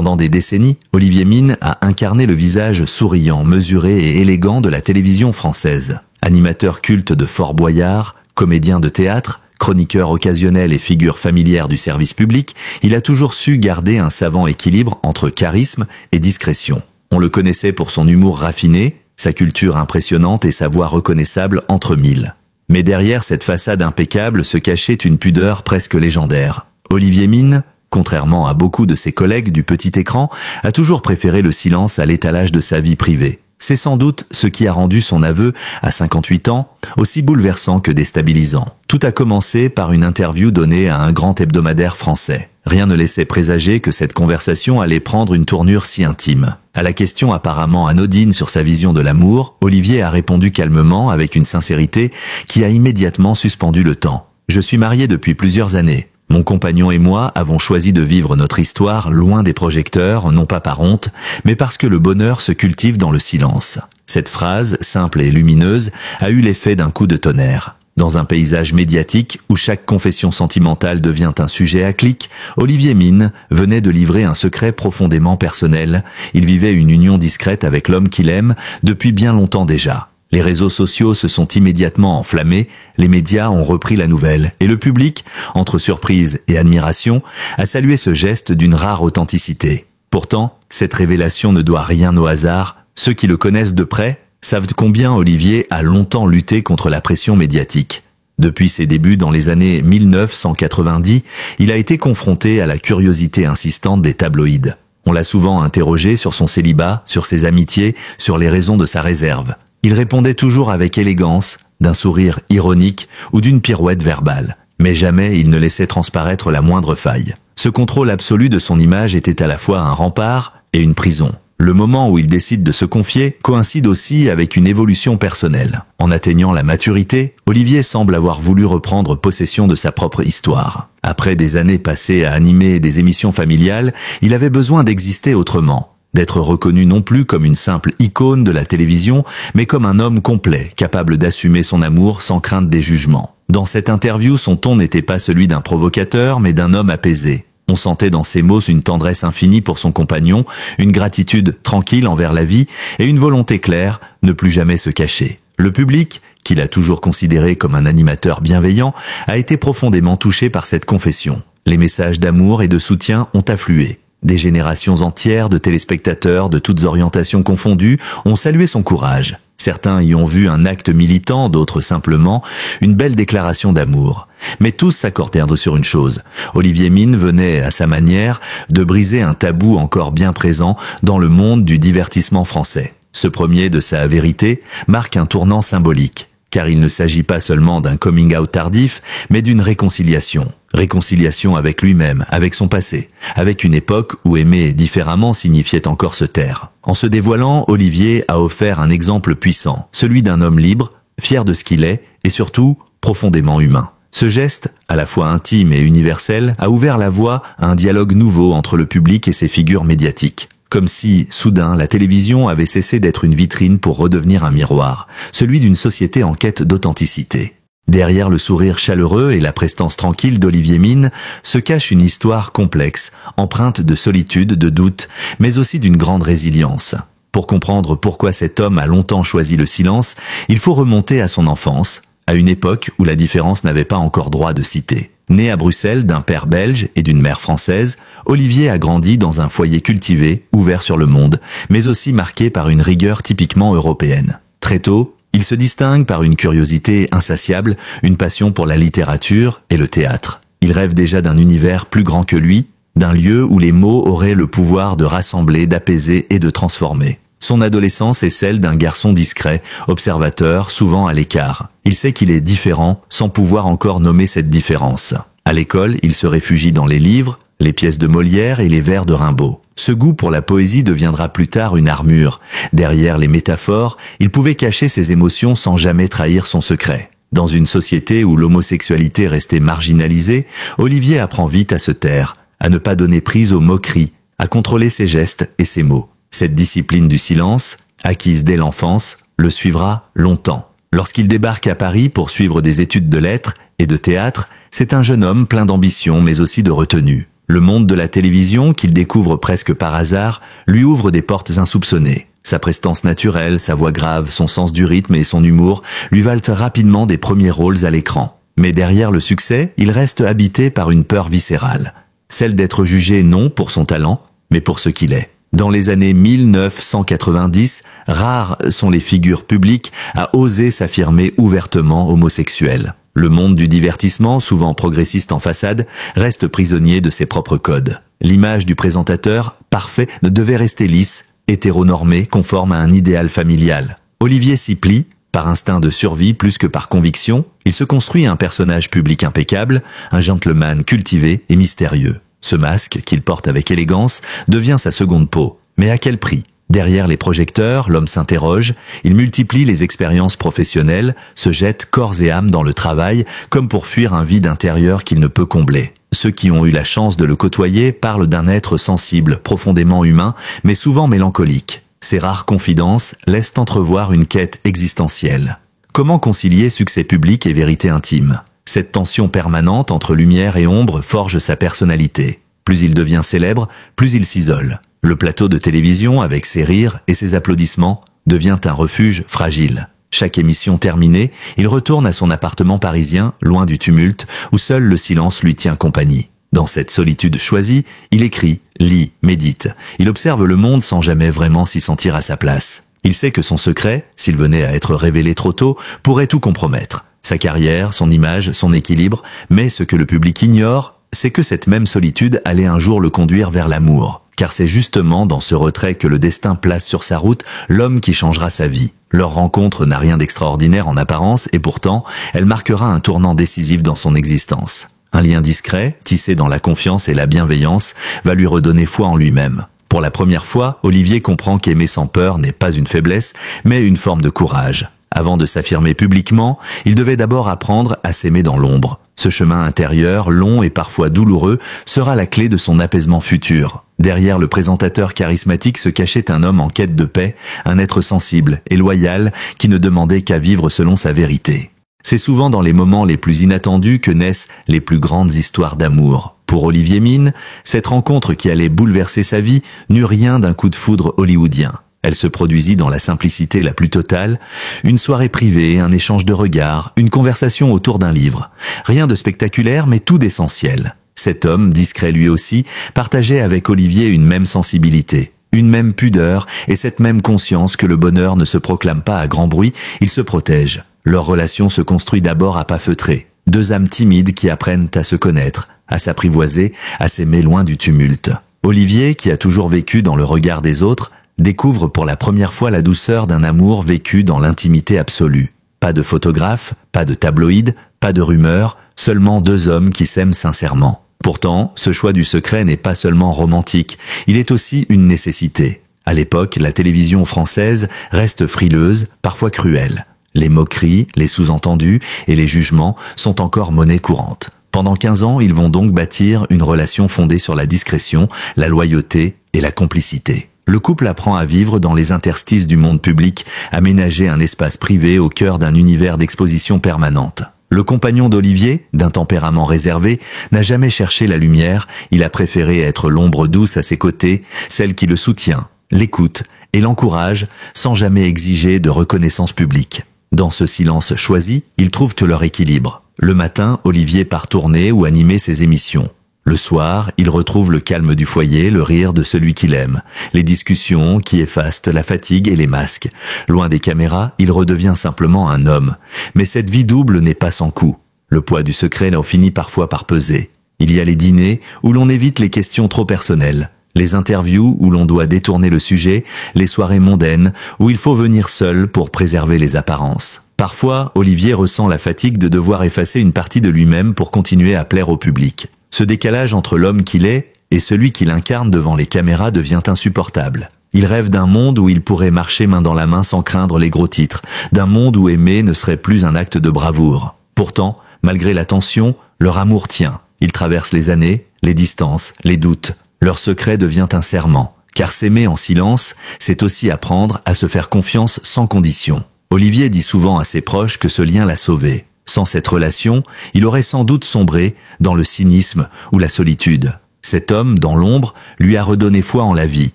Pendant des décennies, Olivier Mine a incarné le visage souriant, mesuré et élégant de la télévision française. Animateur culte de Fort Boyard, comédien de théâtre, chroniqueur occasionnel et figure familière du service public, il a toujours su garder un savant équilibre entre charisme et discrétion. On le connaissait pour son humour raffiné, sa culture impressionnante et sa voix reconnaissable entre mille. Mais derrière cette façade impeccable se cachait une pudeur presque légendaire. Olivier Mine, contrairement à beaucoup de ses collègues du petit écran, a toujours préféré le silence à l'étalage de sa vie privée. C'est sans doute ce qui a rendu son aveu, à 58 ans, aussi bouleversant que déstabilisant. Tout a commencé par une interview donnée à un grand hebdomadaire français. Rien ne laissait présager que cette conversation allait prendre une tournure si intime. À la question apparemment anodine sur sa vision de l'amour, Olivier a répondu calmement, avec une sincérité qui a immédiatement suspendu le temps. « Je suis marié depuis plusieurs années. Mon compagnon et moi avons choisi de vivre notre histoire loin des projecteurs, non pas par honte, mais parce que le bonheur se cultive dans le silence. » Cette phrase, simple et lumineuse, a eu l'effet d'un coup de tonnerre. Dans un paysage médiatique où chaque confession sentimentale devient un sujet à clic, Olivier Mine venait de livrer un secret profondément personnel. Il vivait une union discrète avec l'homme qu'il aime depuis bien longtemps déjà. Les réseaux sociaux se sont immédiatement enflammés, les médias ont repris la nouvelle, et le public, entre surprise et admiration, a salué ce geste d'une rare authenticité. Pourtant, cette révélation ne doit rien au hasard. Ceux qui le connaissent de près savent combien Olivier a longtemps lutté contre la pression médiatique. Depuis ses débuts dans les années 1990, il a été confronté à la curiosité insistante des tabloïds. On l'a souvent interrogé sur son célibat, sur ses amitiés, sur les raisons de sa réserve. Il répondait toujours avec élégance, d'un sourire ironique ou d'une pirouette verbale. Mais jamais il ne laissait transparaître la moindre faille. Ce contrôle absolu de son image était à la fois un rempart et une prison. Le moment où il décide de se confier coïncide aussi avec une évolution personnelle. En atteignant la maturité, Olivier semble avoir voulu reprendre possession de sa propre histoire. Après des années passées à animer des émissions familiales, il avait besoin d'exister autrement. D'être reconnu non plus comme une simple icône de la télévision, mais comme un homme complet, capable d'assumer son amour sans crainte des jugements. Dans cette interview, son ton n'était pas celui d'un provocateur, mais d'un homme apaisé. On sentait dans ses mots une tendresse infinie pour son compagnon, une gratitude tranquille envers la vie et une volonté claire, ne plus jamais se cacher. Le public, qu'il a toujours considéré comme un animateur bienveillant, a été profondément touché par cette confession. Les messages d'amour et de soutien ont afflué. Des générations entières de téléspectateurs de toutes orientations confondues ont salué son courage. Certains y ont vu un acte militant, d'autres simplement une belle déclaration d'amour. Mais tous s'accordèrent sur une chose. Olivier Mine venait, à sa manière, de briser un tabou encore bien présent dans le monde du divertissement français. Ce premier de sa vérité marque un tournant symbolique, car il ne s'agit pas seulement d'un coming out tardif, mais d'une réconciliation. Réconciliation avec lui-même, avec son passé, avec une époque où aimer différemment signifiait encore se taire. En se dévoilant, Olivier a offert un exemple puissant, celui d'un homme libre, fier de ce qu'il est et surtout profondément humain. Ce geste, à la fois intime et universel, a ouvert la voie à un dialogue nouveau entre le public et ses figures médiatiques. Comme si, soudain, la télévision avait cessé d'être une vitrine pour redevenir un miroir, celui d'une société en quête d'authenticité. Derrière le sourire chaleureux et la prestance tranquille d'Olivier Mine se cache une histoire complexe, empreinte de solitude, de doute, mais aussi d'une grande résilience. Pour comprendre pourquoi cet homme a longtemps choisi le silence, il faut remonter à son enfance, à une époque où la différence n'avait pas encore droit de cité. Né à Bruxelles d'un père belge et d'une mère française, Olivier a grandi dans un foyer cultivé, ouvert sur le monde, mais aussi marqué par une rigueur typiquement européenne. Très tôt, il se distingue par une curiosité insatiable, une passion pour la littérature et le théâtre. Il rêve déjà d'un univers plus grand que lui, d'un lieu où les mots auraient le pouvoir de rassembler, d'apaiser et de transformer. Son adolescence est celle d'un garçon discret, observateur, souvent à l'écart. Il sait qu'il est différent, sans pouvoir encore nommer cette différence. À l'école, il se réfugie dans les livres, les pièces de Molière et les vers de Rimbaud. Ce goût pour la poésie deviendra plus tard une armure. Derrière les métaphores, il pouvait cacher ses émotions sans jamais trahir son secret. Dans une société où l'homosexualité restait marginalisée, Olivier apprend vite à se taire, à ne pas donner prise aux moqueries, à contrôler ses gestes et ses mots. Cette discipline du silence, acquise dès l'enfance, le suivra longtemps. Lorsqu'il débarque à Paris pour suivre des études de lettres et de théâtre, c'est un jeune homme plein d'ambition mais aussi de retenue. Le monde de la télévision, qu'il découvre presque par hasard, lui ouvre des portes insoupçonnées. Sa prestance naturelle, sa voix grave, son sens du rythme et son humour lui valent rapidement des premiers rôles à l'écran. Mais derrière le succès, il reste habité par une peur viscérale. Celle d'être jugé non pour son talent, mais pour ce qu'il est. Dans les années 1990, rares sont les figures publiques à oser s'affirmer ouvertement homosexuelles. Le monde du divertissement, souvent progressiste en façade, reste prisonnier de ses propres codes. L'image du présentateur, parfait, ne devait rester lisse, hétéronormé, conforme à un idéal familial. Olivier s'y plie, par instinct de survie plus que par conviction, il se construit un personnage public impeccable, un gentleman cultivé et mystérieux. Ce masque, qu'il porte avec élégance, devient sa seconde peau. Mais à quel prix ? Derrière les projecteurs, l'homme s'interroge, il multiplie les expériences professionnelles, se jette corps et âme dans le travail, comme pour fuir un vide intérieur qu'il ne peut combler. Ceux qui ont eu la chance de le côtoyer parlent d'un être sensible, profondément humain, mais souvent mélancolique. Ces rares confidences laissent entrevoir une quête existentielle. Comment concilier succès public et vérité intime ? Cette tension permanente entre lumière et ombre forge sa personnalité. Plus il devient célèbre, plus il s'isole. Le plateau de télévision, avec ses rires et ses applaudissements, devient un refuge fragile. Chaque émission terminée, il retourne à son appartement parisien, loin du tumulte, où seul le silence lui tient compagnie. Dans cette solitude choisie, il écrit, lit, médite. Il observe le monde sans jamais vraiment s'y sentir à sa place. Il sait que son secret, s'il venait à être révélé trop tôt, pourrait tout compromettre. Sa carrière, son image, son équilibre, mais ce que le public ignore, c'est que cette même solitude allait un jour le conduire vers l'amour. Car c'est justement dans ce retrait que le destin place sur sa route l'homme qui changera sa vie. Leur rencontre n'a rien d'extraordinaire en apparence et pourtant, elle marquera un tournant décisif dans son existence. Un lien discret, tissé dans la confiance et la bienveillance, va lui redonner foi en lui-même. Pour la première fois, Olivier comprend qu'aimer sans peur n'est pas une faiblesse, mais une forme de courage. Avant de s'affirmer publiquement, il devait d'abord apprendre à s'aimer dans l'ombre. Ce chemin intérieur, long et parfois douloureux, sera la clé de son apaisement futur. Derrière le présentateur charismatique se cachait un homme en quête de paix, un être sensible et loyal qui ne demandait qu'à vivre selon sa vérité. C'est souvent dans les moments les plus inattendus que naissent les plus grandes histoires d'amour. Pour Olivier Mine, cette rencontre qui allait bouleverser sa vie n'eut rien d'un coup de foudre hollywoodien. Elle se produisit dans la simplicité la plus totale, une soirée privée, un échange de regards, une conversation autour d'un livre. Rien de spectaculaire, mais tout d'essentiel. Cet homme, discret lui aussi, partageait avec Olivier une même sensibilité, une même pudeur et cette même conscience que le bonheur ne se proclame pas à grand bruit, il se protège. Leur relation se construit d'abord à pas feutrés. Deux âmes timides qui apprennent à se connaître, à s'apprivoiser, à s'aimer loin du tumulte. Olivier, qui a toujours vécu dans le regard des autres, découvre pour la première fois la douceur d'un amour vécu dans l'intimité absolue. Pas de photographe, pas de tabloïd, pas de rumeurs, seulement deux hommes qui s'aiment sincèrement. Pourtant, ce choix du secret n'est pas seulement romantique, il est aussi une nécessité. À l'époque, la télévision française reste frileuse, parfois cruelle. Les moqueries, les sous-entendus et les jugements sont encore monnaie courante. Pendant 15 ans, ils vont donc bâtir une relation fondée sur la discrétion, la loyauté et la complicité. Le couple apprend à vivre dans les interstices du monde public, aménager un espace privé au cœur d'un univers d'exposition permanente. Le compagnon d'Olivier, d'un tempérament réservé, n'a jamais cherché la lumière, il a préféré être l'ombre douce à ses côtés, celle qui le soutient, l'écoute et l'encourage, sans jamais exiger de reconnaissance publique. Dans ce silence choisi, ils trouvent leur équilibre. Le matin, Olivier part tourner ou animer ses émissions. Le soir, il retrouve le calme du foyer, le rire de celui qu'il aime, les discussions qui effacent la fatigue et les masques. Loin des caméras, il redevient simplement un homme. Mais cette vie double n'est pas sans coup. Le poids du secret en finit parfois par peser. Il y a les dîners où l'on évite les questions trop personnelles, les interviews où l'on doit détourner le sujet, les soirées mondaines où il faut venir seul pour préserver les apparences. Parfois, Olivier ressent la fatigue de devoir effacer une partie de lui-même pour continuer à plaire au public. Ce décalage entre l'homme qu'il est et celui qu'il incarne devant les caméras devient insupportable. Il rêve d'un monde où il pourrait marcher main dans la main sans craindre les gros titres, d'un monde où aimer ne serait plus un acte de bravoure. Pourtant, malgré la tension, leur amour tient. Ils traversent les années, les distances, les doutes. Leur secret devient un serment, car s'aimer en silence, c'est aussi apprendre à se faire confiance sans condition. Olivier dit souvent à ses proches que ce lien l'a sauvé. Sans cette relation, il aurait sans doute sombré dans le cynisme ou la solitude. Cet homme, dans l'ombre, lui a redonné foi en la vie,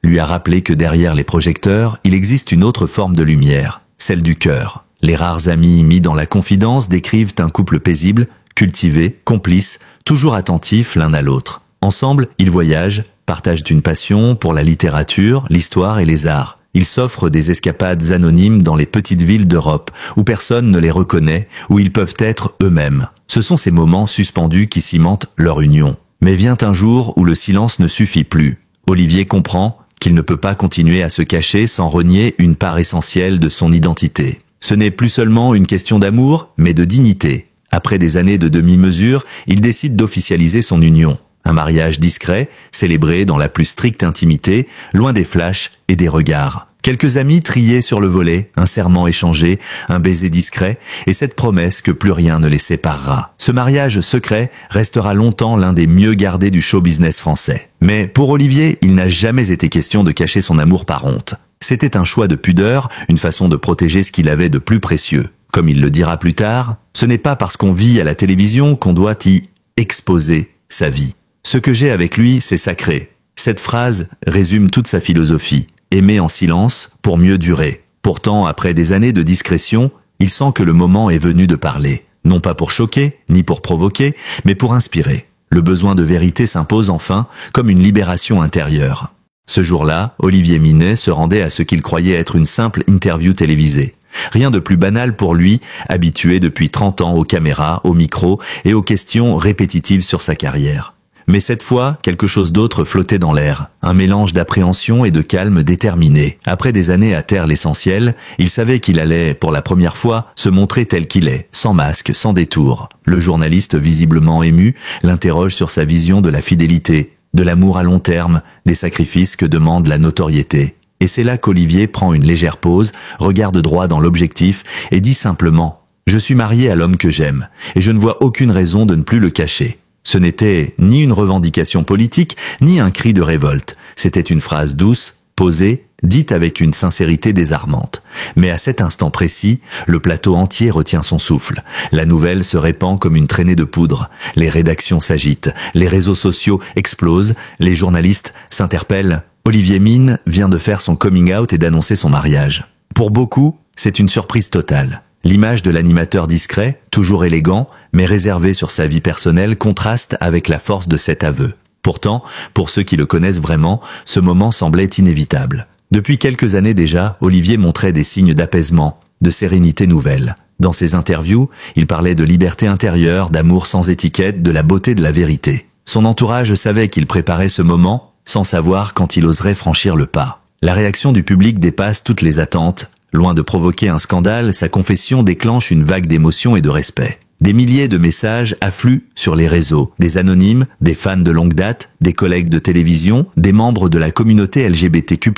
lui a rappelé que derrière les projecteurs, il existe une autre forme de lumière, celle du cœur. Les rares amis mis dans la confidence décrivent un couple paisible, cultivé, complice, toujours attentif l'un à l'autre. Ensemble, ils voyagent, partagent une passion pour la littérature, l'histoire et les arts. Ils s'offrent des escapades anonymes dans les petites villes d'Europe, où personne ne les reconnaît, où ils peuvent être eux-mêmes. Ce sont ces moments suspendus qui cimentent leur union. Mais vient un jour où le silence ne suffit plus. Olivier comprend qu'il ne peut pas continuer à se cacher sans renier une part essentielle de son identité. Ce n'est plus seulement une question d'amour, mais de dignité. Après des années de demi-mesure, il décide d'officialiser son union. Un mariage discret, célébré dans la plus stricte intimité, loin des flashs et des regards. Quelques amis triés sur le volet, un serment échangé, un baiser discret, et cette promesse que plus rien ne les séparera. Ce mariage secret restera longtemps l'un des mieux gardés du show business français. Mais pour Olivier, il n'a jamais été question de cacher son amour par honte. C'était un choix de pudeur, une façon de protéger ce qu'il avait de plus précieux. Comme il le dira plus tard, ce n'est pas parce qu'on vit à la télévision qu'on doit y exposer sa vie. Ce que j'ai avec lui, c'est sacré. Cette phrase résume toute sa philosophie. Aimer en silence pour mieux durer. Pourtant, après des années de discrétion, il sent que le moment est venu de parler. Non pas pour choquer, ni pour provoquer, mais pour inspirer. Le besoin de vérité s'impose enfin, comme une libération intérieure. Ce jour-là, Olivier Minet se rendait à ce qu'il croyait être une simple interview télévisée. Rien de plus banal pour lui, habitué depuis 30 ans aux caméras, aux micros et aux questions répétitives sur sa carrière. Mais cette fois, quelque chose d'autre flottait dans l'air, un mélange d'appréhension et de calme déterminé. Après des années à taire l'essentiel, il savait qu'il allait, pour la première fois, se montrer tel qu'il est, sans masque, sans détour. Le journaliste, visiblement ému, l'interroge sur sa vision de la fidélité, de l'amour à long terme, des sacrifices que demande la notoriété. Et c'est là qu'Olivier prend une légère pause, regarde droit dans l'objectif et dit simplement « Je suis marié à l'homme que j'aime, et je ne vois aucune raison de ne plus le cacher ». Ce n'était ni une revendication politique, ni un cri de révolte. C'était une phrase douce, posée, dite avec une sincérité désarmante. Mais à cet instant précis, le plateau entier retient son souffle. La nouvelle se répand comme une traînée de poudre. Les rédactions s'agitent, les réseaux sociaux explosent, les journalistes s'interpellent. Olivier Mine vient de faire son coming out et d'annoncer son mariage. Pour beaucoup, c'est une surprise totale. L'image de l'animateur discret, toujours élégant, mais réservé sur sa vie personnelle, contraste avec la force de cet aveu. Pourtant, pour ceux qui le connaissent vraiment, ce moment semblait inévitable. Depuis quelques années déjà, Olivier montrait des signes d'apaisement, de sérénité nouvelle. Dans ses interviews, il parlait de liberté intérieure, d'amour sans étiquette, de la beauté de la vérité. Son entourage savait qu'il préparait ce moment, sans savoir quand il oserait franchir le pas. La réaction du public dépasse toutes les attentes. Loin de provoquer un scandale, sa confession déclenche une vague d'émotion et de respect. Des milliers de messages affluent sur les réseaux, des anonymes, des fans de longue date, des collègues de télévision, des membres de la communauté LGBTQ+,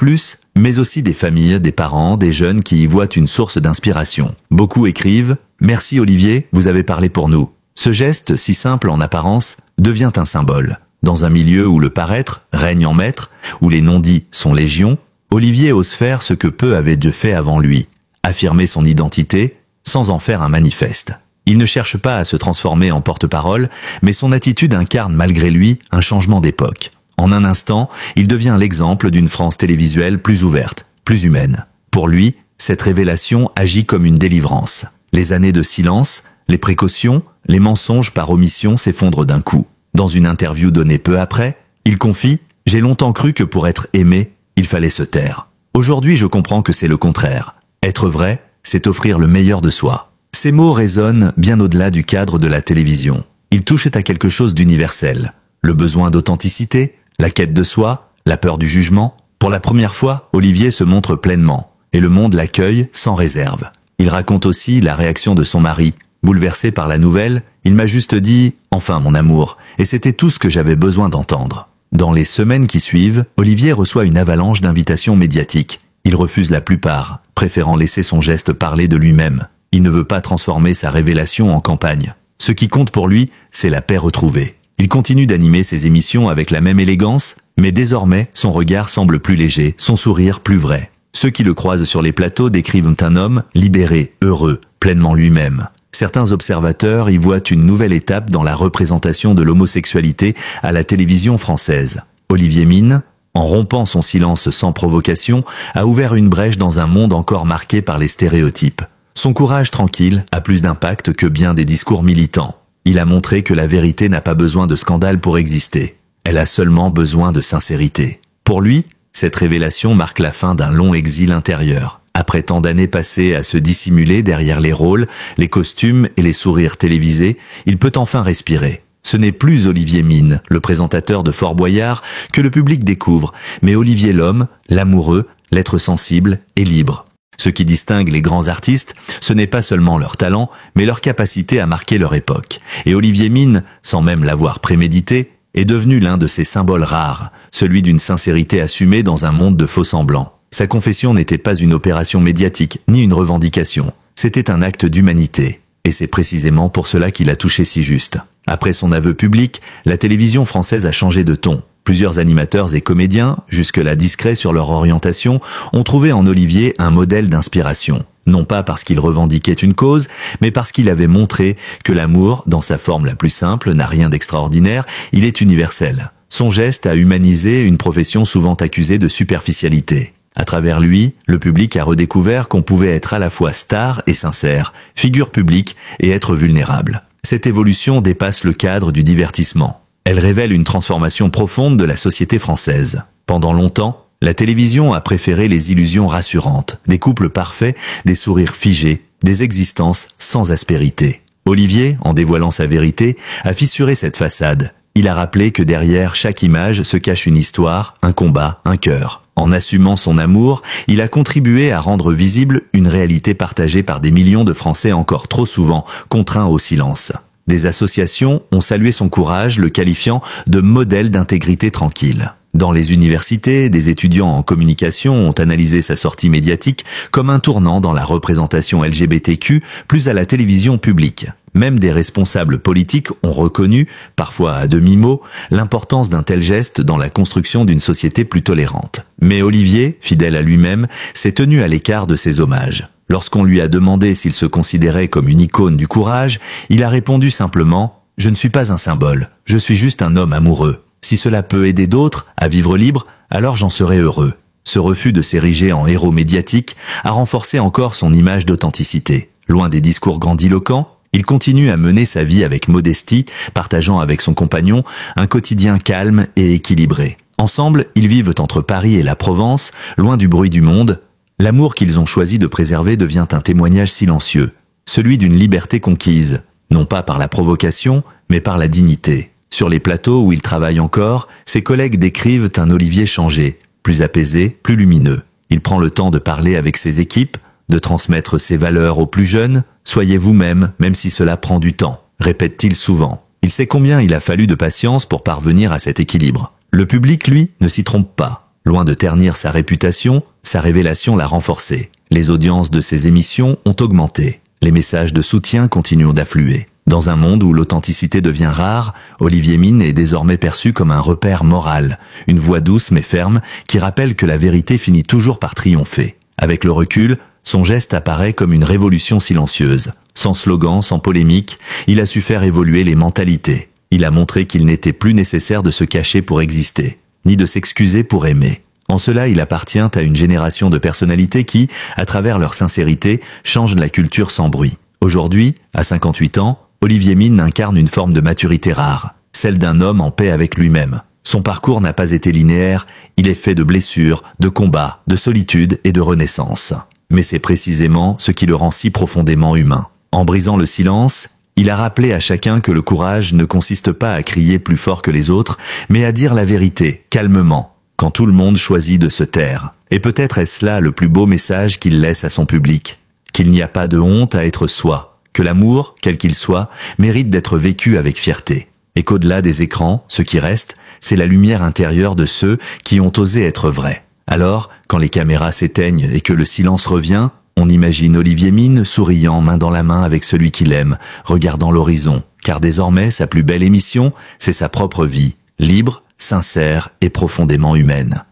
mais aussi des familles, des parents, des jeunes qui y voient une source d'inspiration. Beaucoup écrivent « Merci Olivier, vous avez parlé pour nous ». Ce geste, si simple en apparence, devient un symbole. Dans un milieu où le paraître règne en maître, où les non-dits sont légion, Olivier ose faire ce que peu avaient déjà fait avant lui, affirmer son identité sans en faire un manifeste. Il ne cherche pas à se transformer en porte-parole, mais son attitude incarne malgré lui un changement d'époque. En un instant, il devient l'exemple d'une France télévisuelle plus ouverte, plus humaine. Pour lui, cette révélation agit comme une délivrance. Les années de silence, les précautions, les mensonges par omission s'effondrent d'un coup. Dans une interview donnée peu après, il confie « J'ai longtemps cru que pour être aimé, il fallait se taire. Aujourd'hui, je comprends que c'est le contraire. Être vrai, c'est offrir le meilleur de soi. » Ces mots résonnent bien au-delà du cadre de la télévision. Ils touchent à quelque chose d'universel. Le besoin d'authenticité, la quête de soi, la peur du jugement. Pour la première fois, Olivier se montre pleinement, et le monde l'accueille sans réserve. Il raconte aussi la réaction de son mari. Bouleversé par la nouvelle, il m'a juste dit « Enfin, mon amour », et c'était tout ce que j'avais besoin d'entendre. Dans les semaines qui suivent, Olivier reçoit une avalanche d'invitations médiatiques. Il refuse la plupart, préférant laisser son geste parler de lui-même. Il ne veut pas transformer sa révélation en campagne. Ce qui compte pour lui, c'est la paix retrouvée. Il continue d'animer ses émissions avec la même élégance, mais désormais, son regard semble plus léger, son sourire plus vrai. Ceux qui le croisent sur les plateaux décrivent un homme libéré, heureux, pleinement lui-même. Certains observateurs y voient une nouvelle étape dans la représentation de l'homosexualité à la télévision française. Olivier Mine, en rompant son silence sans provocation, a ouvert une brèche dans un monde encore marqué par les stéréotypes. Son courage tranquille a plus d'impact que bien des discours militants. Il a montré que la vérité n'a pas besoin de scandale pour exister. Elle a seulement besoin de sincérité. Pour lui, cette révélation marque la fin d'un long exil intérieur. Après tant d'années passées à se dissimuler derrière les rôles, les costumes et les sourires télévisés, il peut enfin respirer. Ce n'est plus Olivier Mine, le présentateur de Fort Boyard, que le public découvre, mais Olivier l'homme, l'amoureux, l'être sensible et libre. Ce qui distingue les grands artistes, ce n'est pas seulement leur talent, mais leur capacité à marquer leur époque. Et Olivier Mine, sans même l'avoir prémédité, est devenu l'un de ces symboles rares, celui d'une sincérité assumée dans un monde de faux-semblants. Sa confession n'était pas une opération médiatique, ni une revendication. C'était un acte d'humanité. Et c'est précisément pour cela qu'il a touché si juste. Après son aveu public, la télévision française a changé de ton. Plusieurs animateurs et comédiens, jusque-là discrets sur leur orientation, ont trouvé en Olivier un modèle d'inspiration. Non pas parce qu'il revendiquait une cause, mais parce qu'il avait montré que l'amour, dans sa forme la plus simple, n'a rien d'extraordinaire, il est universel. Son geste a humanisé une profession souvent accusée de superficialité. À travers lui, le public a redécouvert qu'on pouvait être à la fois star et sincère, figure publique et être vulnérable. Cette évolution dépasse le cadre du divertissement. Elle révèle une transformation profonde de la société française. Pendant longtemps, la télévision a préféré les illusions rassurantes, des couples parfaits, des sourires figés, des existences sans aspérité. Olivier, en dévoilant sa vérité, a fissuré cette façade. Il a rappelé que derrière chaque image se cache une histoire, un combat, un cœur. En assumant son amour, il a contribué à rendre visible une réalité partagée par des millions de Français encore trop souvent contraints au silence. Des associations ont salué son courage, le qualifiant de modèle d'intégrité tranquille. Dans les universités, des étudiants en communication ont analysé sa sortie médiatique comme un tournant dans la représentation LGBTQ, plus à la télévision publique. Même des responsables politiques ont reconnu, parfois à demi-mot, l'importance d'un tel geste dans la construction d'une société plus tolérante. Mais Olivier, fidèle à lui-même, s'est tenu à l'écart de ces hommages. Lorsqu'on lui a demandé s'il se considérait comme une icône du courage, il a répondu simplement « Je ne suis pas un symbole, je suis juste un homme amoureux. Si cela peut aider d'autres à vivre libre, alors j'en serai heureux. » Ce refus de s'ériger en héros médiatique a renforcé encore son image d'authenticité. Loin des discours grandiloquents, il continue à mener sa vie avec modestie, partageant avec son compagnon un quotidien calme et équilibré. Ensemble, ils vivent entre Paris et la Provence, loin du bruit du monde. L'amour qu'ils ont choisi de préserver devient un témoignage silencieux, celui d'une liberté conquise, non pas par la provocation, mais par la dignité. Sur les plateaux où ils travaillent encore, ses collègues décrivent un Olivier changé, plus apaisé, plus lumineux. Il prend le temps de parler avec ses équipes, de transmettre ses valeurs aux plus jeunes. « Soyez vous-même, même si cela prend du temps », répète-t-il souvent. Il sait combien il a fallu de patience pour parvenir à cet équilibre. Le public, lui, ne s'y trompe pas. Loin de ternir sa réputation, sa révélation l'a renforcée. Les audiences de ses émissions ont augmenté. Les messages de soutien continuent d'affluer. Dans un monde où l'authenticité devient rare, Olivier Mine est désormais perçu comme un repère moral, une voix douce mais ferme qui rappelle que la vérité finit toujours par triompher. Avec le recul, son geste apparaît comme une révolution silencieuse. Sans slogan, sans polémique, il a su faire évoluer les mentalités. Il a montré qu'il n'était plus nécessaire de se cacher pour exister, ni de s'excuser pour aimer. En cela, il appartient à une génération de personnalités qui, à travers leur sincérité, changent la culture sans bruit. Aujourd'hui, à 58 ans, Olivier Mine incarne une forme de maturité rare, celle d'un homme en paix avec lui-même. Son parcours n'a pas été linéaire, il est fait de blessures, de combats, de solitude et de renaissance. Mais c'est précisément ce qui le rend si profondément humain. En brisant le silence, il a rappelé à chacun que le courage ne consiste pas à crier plus fort que les autres, mais à dire la vérité, calmement, quand tout le monde choisit de se taire. Et peut-être est-ce là le plus beau message qu'il laisse à son public. Qu'il n'y a pas de honte à être soi, que l'amour, quel qu'il soit, mérite d'être vécu avec fierté. Et qu'au-delà des écrans, ce qui reste, c'est la lumière intérieure de ceux qui ont osé être vrais. Alors, quand les caméras s'éteignent et que le silence revient, on imagine Olivier Mine souriant main dans la main avec celui qu'il aime, regardant l'horizon. Car désormais, sa plus belle émission, c'est sa propre vie, libre, sincère et profondément humaine.